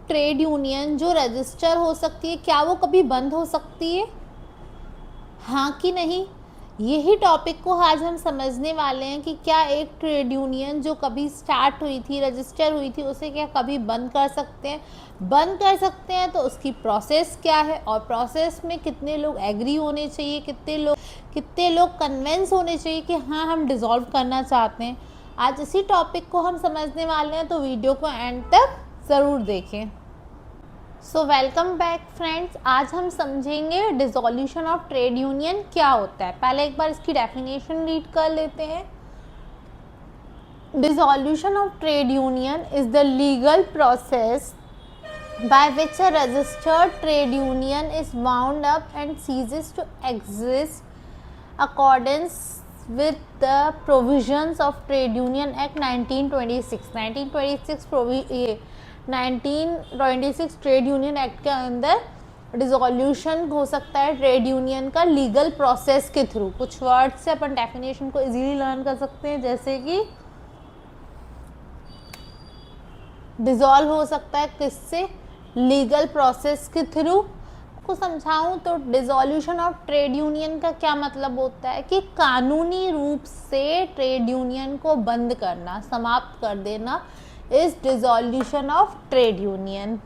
Trade union जो register हो सकती है, क्या वो कभी बंद हो सकती है, हाँ कि नहीं? यही टॉपिक को आज हम समझने वाले हैं कि क्या एक ट्रेड यूनियन जो कभी स्टार्ट हुई थी, रजिस्टर हुई थी, उसे क्या कभी बंद कर सकते हैं? बंद कर सकते हैं तो उसकी प्रोसेस क्या है, और प्रोसेस में कितने लोग एग्री होने चाहिए, कितने लोग कन्विंस होने चाहिए कि हाँ हम डिसॉल्व करना चाहते हैं। आज इसी टॉपिक को हम समझने वाले हैं, तो वीडियो को एंड तक ज़रूर देखें। सो वेलकम बैक फ्रेंड्स, आज हम समझेंगे डिसॉल्यूशन ऑफ ट्रेड यूनियन क्या होता है। पहले एक बार इसकी डेफिनेशन रीड कर लेते हैं। Dissolution of trade union is the legal process by which a registered trade union is wound up and ceases to exist accordance with the provisions of Trade Union Act 1926 1926 trade union act के अंदर dissolution हो सकता है trade union का legal process के through. कुछ words से अपन definition को इजीली लर्न कर सकते हैं, जैसे कि डिसॉल्व हो सकता है किससे, लीगल प्रोसेस के थ्रू। को समझाऊं तो डिसॉल्यूशन ऑफ ट्रेड यूनियन का क्या मतलब होता है कि कानूनी रूप से ट्रेड यूनियन को बंद करना, समाप्त कर देना is dissolution of trade union.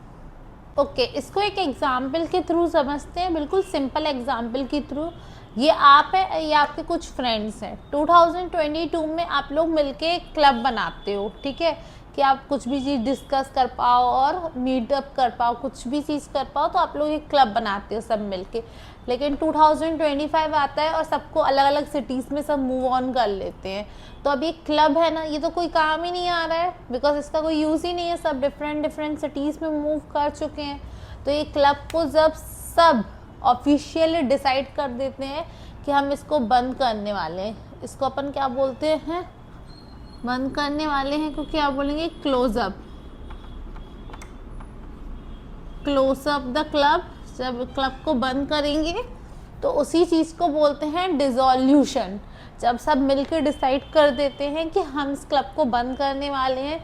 Okay, इसको एक एग्जाम्पल के थ्रू समझते हैं, बिल्कुल सिंपल एग्जाम्पल के थ्रू। ये आप है, ये आपके कुछ फ्रेंड्स हैं। 2022 में आप लोग मिलके एक क्लब बनाते हो, ठीक है, कि आप कुछ भी चीज़ डिस्कस कर पाओ और मीटअप कर पाओ, कुछ भी चीज़ कर पाओ, तो आप लोग एक क्लब बनाते हो सब मिलके। लेकिन 2025 आता है और सबको अलग अलग सिटीज़ में सब मूव ऑन कर लेते हैं। तो अब ये क्लब है ना, ये तो कोई काम ही नहीं आ रहा है, बिकॉज इसका कोई यूज़ ही नहीं है, सब डिफरेंट सिटीज़ में मूव कर चुके हैं। तो ये क्लब को जब सब ऑफिशियली डिसाइड कर देते हैं कि हम इसको बंद करने वाले हैं, इसको अपन क्या बोलते हैं, बंद करने वाले हैं, क्योंकि आप बोलेंगे क्लोज अप द क्लब। जब क्लब को बंद करेंगे तो उसी चीज़ को बोलते हैं डिसॉल्यूशन। जब सब मिलकर डिसाइड कर देते हैं कि हम इस क्लब को बंद करने वाले हैं।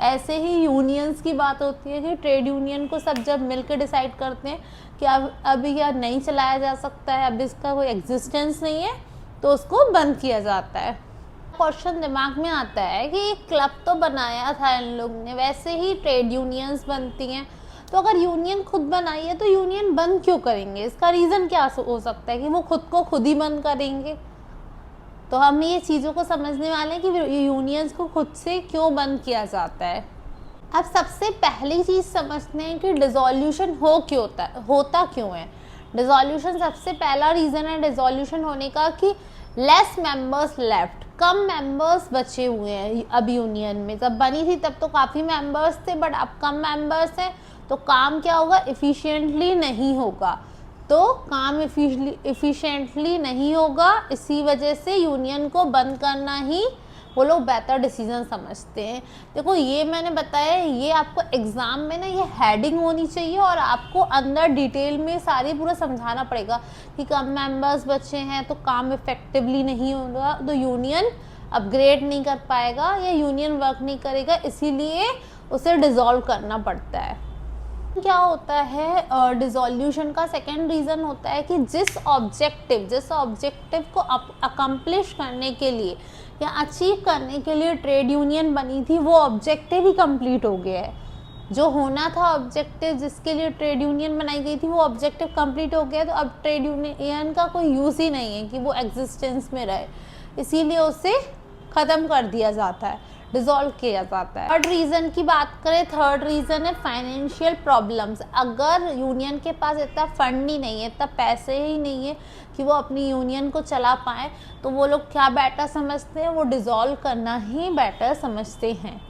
ऐसे ही यूनियंस की बात होती है कि ट्रेड यूनियन को सब जब मिलकर डिसाइड करते हैं कि अब यह नहीं चलाया जा सकता है, अब इसका कोई एग्जिस्टेंस नहीं है, तो उसको बंद किया जाता है। क्वेश्चन दिमाग में आता है कि एक क्लब तो बनाया था इन लोग ने, वैसे ही ट्रेड यूनियंस बनती हैं, तो अगर यूनियन खुद बनाई है तो यूनियन बंद क्यों करेंगे? इसका रीज़न क्या हो सकता है कि वो खुद को खुद ही बंद करेंगे? तो हम ये चीज़ों को समझने वाले हैं कि यूनियंस को खुद से क्यों बंद किया जाता है। अब सबसे पहली चीज़ समझते हैं कि डिसॉल्यूशन होता क्यों है। डिसॉल्यूशन सबसे पहला रीज़न है डिसॉल्यूशन होने का कि लेस मेंबर्स लेफ्ट, कम मेंबर्स बचे हुए हैं अब यूनियन में। जब बनी थी तब तो काफ़ी मेंबर्स थे, बट अब कम मेंबर्स हैं, तो काम क्या होगा, एफिशिएंटली नहीं होगा। तो काम एफिशिएंटली नहीं होगा, इसी वजह से यूनियन को बंद करना ही वो लोग बेहतर डिसीजन समझते हैं। देखो, ये मैंने बताया, ये आपको एग्ज़ाम में ना ये हेडिंग होनी चाहिए और आपको अंदर डिटेल में सारी पूरा समझाना पड़ेगा कि कम मेंबर्स बचे हैं तो काम इफेक्टिवली नहीं होगा, तो यूनियन अपग्रेड नहीं कर पाएगा या यूनियन वर्क नहीं करेगा, इसीलिए उसे डिसॉल्व करना पड़ता है। क्या होता है डिसॉल्यूशन का सेकेंड रीज़न होता है कि जिस ऑब्जेक्टिव को अकम्प्लिश करने के लिए या अचीव करने के लिए ट्रेड यूनियन बनी थी, वो ऑब्जेक्टिव ही कंप्लीट हो गया है। जो होना था ऑब्जेक्टिव, जिसके लिए ट्रेड यूनियन बनाई गई थी, वो ऑब्जेक्टिव कंप्लीट हो गया, तो अब ट्रेड यूनियन का कोई यूज़ ही नहीं है कि वो एग्जिस्टेंस में रहे, इसीलिए उसे ख़त्म कर दिया जाता है, डिसॉल्व किया जाता है। थर्ड रीज़न की बात करें, थर्ड रीज़न है फाइनेंशियल प्रॉब्लम्स। अगर यूनियन के पास इतना फंड ही नहीं है, इतना पैसे ही नहीं है कि वो अपनी यूनियन को चला पाए, तो वो लोग क्या बेटर समझते हैं, वो डिसॉल्व करना ही बेटर समझते हैं।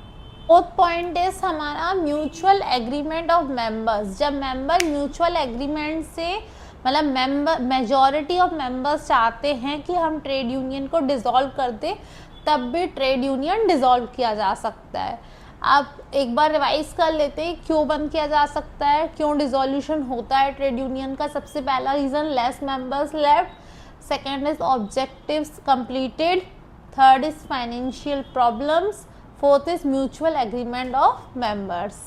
फोर्थ पॉइंट इज हमारा म्यूचुअल एग्रीमेंट ऑफ मेंबर्स। जब मेंबर म्यूचुअल एग्रीमेंट से, मतलब मेजॉरिटी ऑफ मेंबर्स चाहते हैं कि हम ट्रेड यूनियन को डिसॉल्व कर दें, तब भी ट्रेड यूनियन डिसॉल्व किया जा सकता है। आप एक बार रिवाइज कर लेते हैं क्यों बंद किया जा सकता है, क्यों डिसॉल्यूशन होता है ट्रेड यूनियन का। सबसे पहला reason less members left, second is objectives completed, third is financial problems, fourth is mutual agreement of members.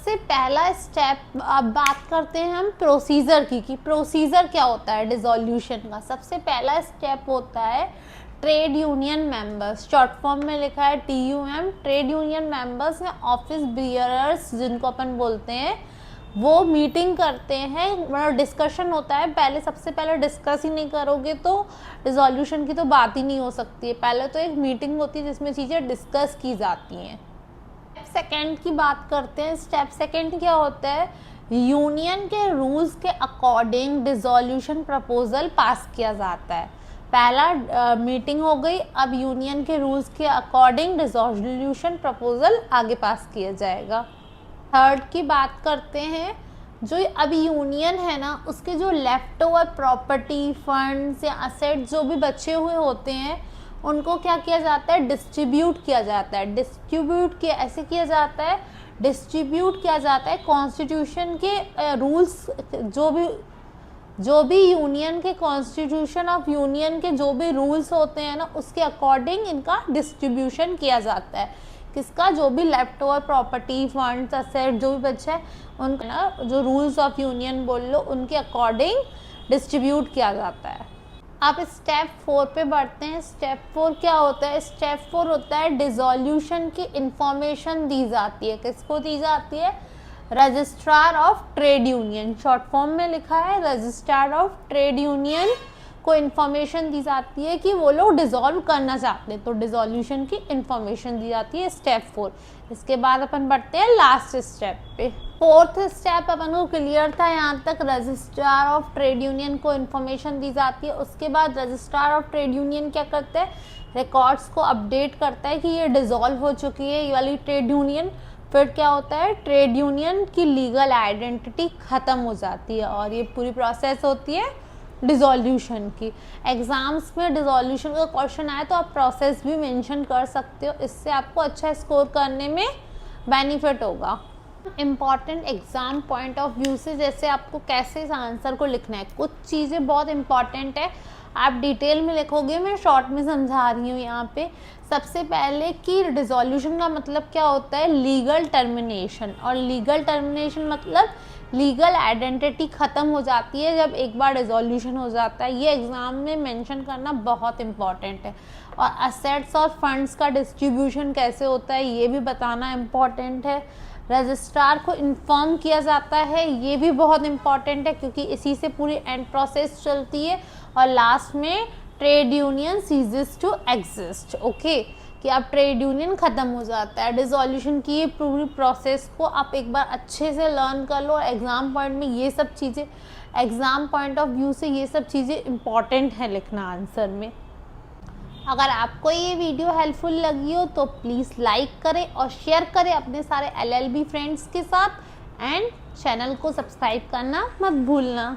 सबसे पहला स्टेप अब बात करते हैं हम प्रोसीजर की, कि प्रोसीजर क्या होता है डिसॉल्यूशन का। सबसे पहला स्टेप होता है trade union members, short form में लिखा है TUM, ट्रेड यूनियन मेंबर्स या ऑफिस बियरर्स जिनको अपन बोलते हैं, वो मीटिंग करते हैं, मतलब डिस्कशन होता है। पहले सबसे पहले डिस्कस ही नहीं करोगे तो डिसॉल्यूशन की तो बात ही नहीं हो सकती है। पहले तो एक मीटिंग होती है जिसमें चीज़ें डिस्कस की जाती हैं। स्टेप सेकेंड की बात करते हैं। स्टेप सेकेंड क्या होता है, यूनियन के रूल्स के अकॉर्डिंग डिसॉल्यूशन प्रपोजल पास किया जाता है। पहला मीटिंग हो गई, अब यूनियन के रूल्स के अकॉर्डिंग डिसॉल्यूशन प्रपोजल आगे पास किया जाएगा। थर्ड की बात करते हैं, जो अभी यूनियन है ना, उसके जो लेफ्ट ओवर प्रॉपर्टी, फंड्स या असेट जो भी बचे हुए होते हैं, उनको क्या किया जाता है, डिस्ट्रीब्यूट किया जाता है। डिस्ट्रीब्यूट किया ऐसे किया जाता है, डिस्ट्रीब्यूट किया जाता है कॉन्स्टिट्यूशन के रूल्स, जो भी यूनियन के कॉन्स्टिट्यूशन ऑफ यूनियन के जो भी रूल्स होते हैं ना, उसके अकॉर्डिंग इनका डिस्ट्रीब्यूशन किया जाता है। किसका, जो भी left over property, funds, asset जो भी बचा है, उनका ना जो रूल्स ऑफ यूनियन बोल लो, उनके अकॉर्डिंग डिस्ट्रीब्यूट किया जाता है। आप स्टेप 4 पे बढ़ते हैं। स्टेप 4 क्या होता है, स्टेप 4 होता है डिसॉल्यूशन की इंफॉर्मेशन दी जाती है। किसको दी जाती है, registrar of trade union, short form में लिखा है रजिस्ट्रार ऑफ ट्रेड यूनियन को इन्फॉर्मेशन दी जाती है कि वो लोग डिसॉल्व करना चाहते हैं, तो डिसॉल्यूशन की इन्फॉर्मेशन दी जाती है स्टेप 4। इसके बाद अपन बढ़ते हैं लास्ट स्टेप पे। फोर्थ स्टेप अपन को क्लियर था यहाँ तक, रजिस्ट्रार ऑफ ट्रेड यूनियन को इन्फॉर्मेशन दी जाती है। उसके बाद रजिस्ट्रार ऑफ ट्रेड यूनियन क्या करते हैं, रिकॉर्ड्स को अपडेट करता है कि ये डिसॉल्व हो चुकी है ये वाली ट्रेड यूनियन। फिर क्या होता है, ट्रेड यूनियन की लीगल आइडेंटिटी ख़त्म हो जाती है और ये पूरी प्रोसेस होती है डिसॉल्यूशन की। एग्जाम्स में डिसॉल्यूशन का क्वेश्चन आए तो आप प्रोसेस भी मेंशन कर सकते हो, इससे आपको अच्छा स्कोर करने में बेनिफिट होगा। Important exam point of view से, जैसे आपको कैसे इस आंसर को लिखना है, कुछ चीज़ें बहुत इंपॉर्टेंट है, आप डिटेल में लिखोगे, मैं शॉर्ट में समझा रही हूँ यहाँ पे। सबसे पहले कि डिसॉल्यूशन का मतलब क्या होता है, लीगल टर्मिनेशन, और लीगल टर्मिनेशन मतलब लीगल आइडेंटिटी ख़त्म हो जाती है जब एक बार डिसॉल्यूशन हो जाता है। ये एग्ज़ाम में मेंशन करना बहुत इम्पॉर्टेंट है। और असेट्स और फंड्स का डिस्ट्रीब्यूशन कैसे होता है ये भी बताना इम्पॉर्टेंट है। रजिस्ट्रार को इन्फॉर्म किया जाता है, ये भी बहुत इम्पॉर्टेंट है क्योंकि इसी से पूरी एंड प्रोसेस चलती है। और लास्ट में trade union ceases to exist, okay, कि अब ट्रेड यूनियन ख़त्म हो जाता है। डिसॉल्यूशन की ये पूरी प्रोसेस को आप एक बार अच्छे से लर्न कर लो। और एग्ज़ाम पॉइंट में ये सब चीज़ें, एग्ज़ाम पॉइंट ऑफ व्यू से ये सब चीज़ें इम्पॉर्टेंट है लिखना आंसर में। अगर आपको ये वीडियो हेल्पफुल लगी हो तो प्लीज़ लाइक करें और शेयर करें अपने सारे LLB फ्रेंड्स के साथ, एंड चैनल को सब्सक्राइब करना मत भूलना।